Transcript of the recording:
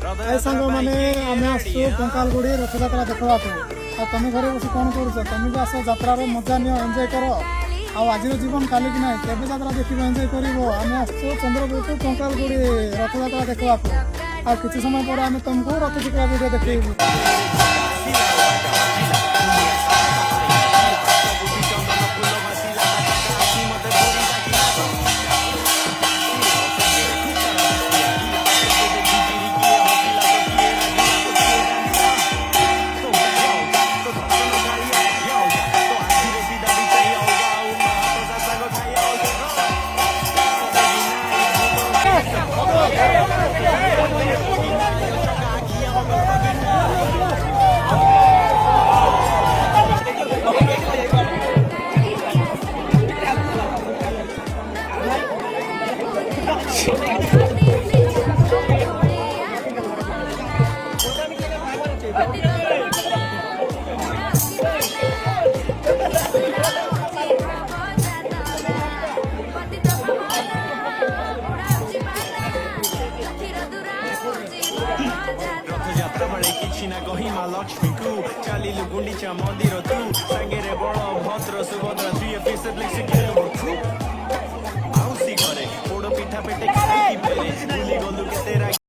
ए सांग मैंने आम आसु कंकालगुड़ी रथयात्रा देखा तुम घरे बस कौन कर तुम भी आस यात्रा मजा नि एंजय कर आज जीवन काली की ना केवे यात्रा देख एंजय कर आम आसु चंद्रपुर कंकालगुड़ी रथयात्रा देखा आ किसी समय पर आम तुमको रथ चित्रा वीडियो देखेबू। रथयात्रा बेले कि कही माँ लक्ष्मी को चलिलु गुंडीचा मंदिर तू सांगे बड़ भद्र सुभद्रा 3 एपिसोड